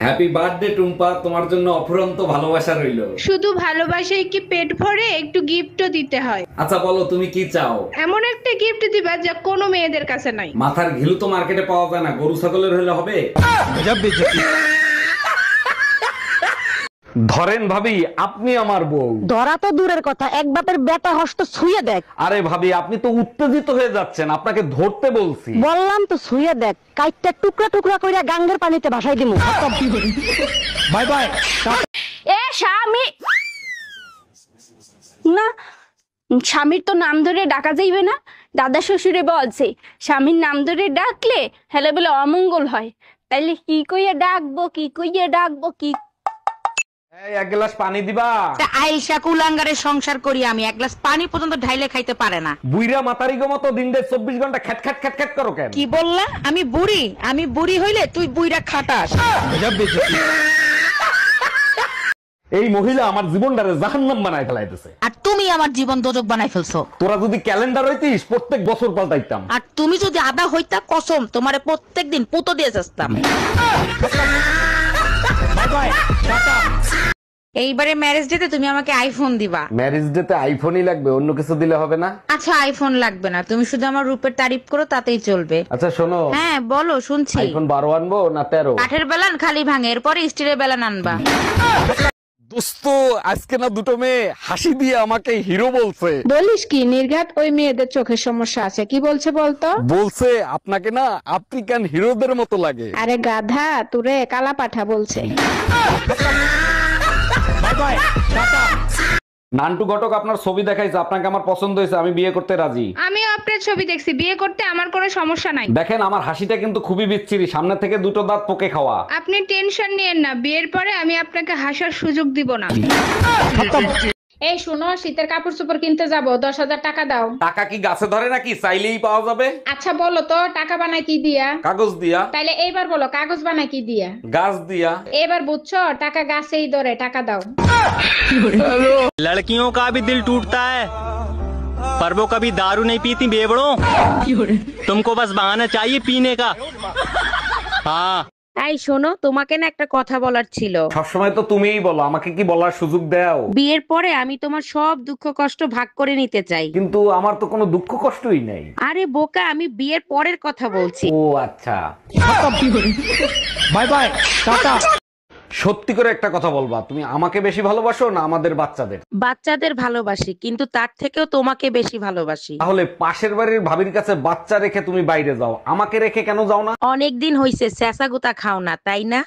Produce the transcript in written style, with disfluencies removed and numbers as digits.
Happy birthday Tumpa, তোমার জন্য অফুরন্ত ভালোবাসা রইলো। শুধু ভালোবাসায় কি পেট ভরে, একটু গিফটও দিতে হয়। আচ্ছা বলো তুমি কি চাও? এমন একটা গিফট দিবা যা কোনো মেয়েদের কাছে নাই। মাথার ঘিলু তো মার্কেটে পাওয়া যায় না, গরু ছাগলের হলে হবে। ধরেন ভাবি, আপনি আমার বউ। ধরা তো দূরের কথা, এক বাপের বেটা হস্ত ছুঁয়ে দেখ। আরে ভাবি, আপনি তো উত্তেজিত হয়ে যাচ্ছেন, আপনাকে ধরতে বলছি। বললাম তো ছুঁয়ে দেখ, কাইটটা টুকরা টুকরা কইরা গাঙ্গের পানিতে ভাসাই দিমু। Bye bye. এ স্বামী না, স্বামীর তো নাম ধরে ডাকা যাইবে না। দাদা শ্বশুরে বলছে স্বামীর নাম ধরে ডাকলে হেলে বলে অমঙ্গল হয়। তাইলে কি কইয়া ডাকবো, কি কইয়া ডাকবো, কি? এই এক গ্লাস পানি দিবা। আইসা কুলাঙ্গারের সংসার করি আমি, এক গ্লাস পানি পর্যন্ত ঢাইলে খাইতে পারে না। বুইরা মাতারি গো মতো দিন দেড় 24 ঘন্টা খ্যাট খ্যাট খ্যাট খ্যাট করো কেন? কি বললা? আমি বুড়ি? আমি বুড়ি হইলে তুই বুইরা খাটাস। এই মহিলা আমার জীবনটারে জাহান্নাম বানায় ফেলাইতেছে। আর তুমি আমার জীবন দোজক বানাই ফেলছো। তোরা যদি ক্যালেন্ডার হইতিস প্রত্যেক বছর পাল্টাইতাম। আর তুমি যদি আদা হইতা, কসম তোমারে প্রত্যেকদিন পুতো দিয়ে যাস্তাম। এইবারে ম্যারেজ ডেতে তুমি আমাকে আইফোন দিবা। ম্যারেজ ডেতে আইফোনই লাগবে, অন্য কিছু দিলে হবে না? আচ্ছা আইফোন লাগবে না, তুমি শুধু আমার রূপের তারিফ করো তাতেই চলবে। আচ্ছা শোনো। হ্যাঁ বলো, শুনছি। আইফোন 12 আনবো না 13? কাঠের বেলান খালি ভাঙে, এরপরে স্টিলের বেলান আনবা। দোস্ত, আজকে না দুটো মেয়ে হাসি দিয়ে আমাকে হিরো বলছে। বলিস কি নির্ঘাত, ওই মেয়েদের চোখের সমস্যা আছে। কি বলছে বলতো? বলছে আপনাকে না আফ্রিকান হিরোদের মতো লাগে। আরে গাধা, তুরে কালা পাঠা বলছে। নান্টু ঘটক আপনার ছবি দেখাইছে, আপনাকে আমার পছন্দ হয়েছে, আমি বিয়ে করতে রাজি। আমিও আপনার ছবি দেখছি, বিয়ে করতে আমার কোনো সমস্যা নাই। দেখেন আমার হাসিটা কিন্তু খুবই বিচ্ছিরি, সামনে থেকে দুটো দাঁত পোকে খাওয়া। আপনি টেনশন নিয়েন না, বিয়ের পরে আমি আপনাকে হাসার সুযোগ দিব না। এই শোনো, শীতের কাপড় চোপড় কিনতে যাব, 10,000 টাকা দাও। টাকা কি গাছে ধরে নাকি, চাইলেই পাওয়া যাবে? আচ্ছা বলো তো, টাকা বানায় কি দিয়া? কাগজ দিয়া। তাইলে এইবার বলো, কাগজ বানায় কি দিয়া? গাছ দিয়া। এবার বুঝছো, টাকা গাছেই ধরে, টাকা দাও। लड़कियों का भी दिल टूटता है, पर वो कभी दारू नहीं पीती बेवड़ों। तुमको बस बहाना चाहिए पीने का। हाँ এই শোনো, তোমাকে না একটা কথা বলার ছিল। সবসময় তো তুমিই বলো, আমাকে কি বলার সুযোগ দাও? বিয়ের পরে আমি তোমার সব দুঃখ কষ্ট ভাগ করে নিতে চাই। কিন্তু আমার তো কোনো দুঃখ কষ্টই নাই। আরে বোকা, আমি বিয়ের পরের কথা বলছি। ও আচ্ছা। Bye bye, tata. সত্যি করে একটা কথা বলবা, তুমি আমাকে বেশি ভালোবাসো না আমাদের বাচ্চাদের? বাচ্চাদের ভালোবাসি, কিন্তু তার থেকেও তোমাকে বেশি ভালোবাসি। তাহলে পাশের বাড়ির ভাবির কাছে বাচ্চা রেখে তুমি বাইরে যাও, আমাকে রেখে কেন যাও না? অনেকদিন হইছে চেঁচা গুতা খাও না, তাই না?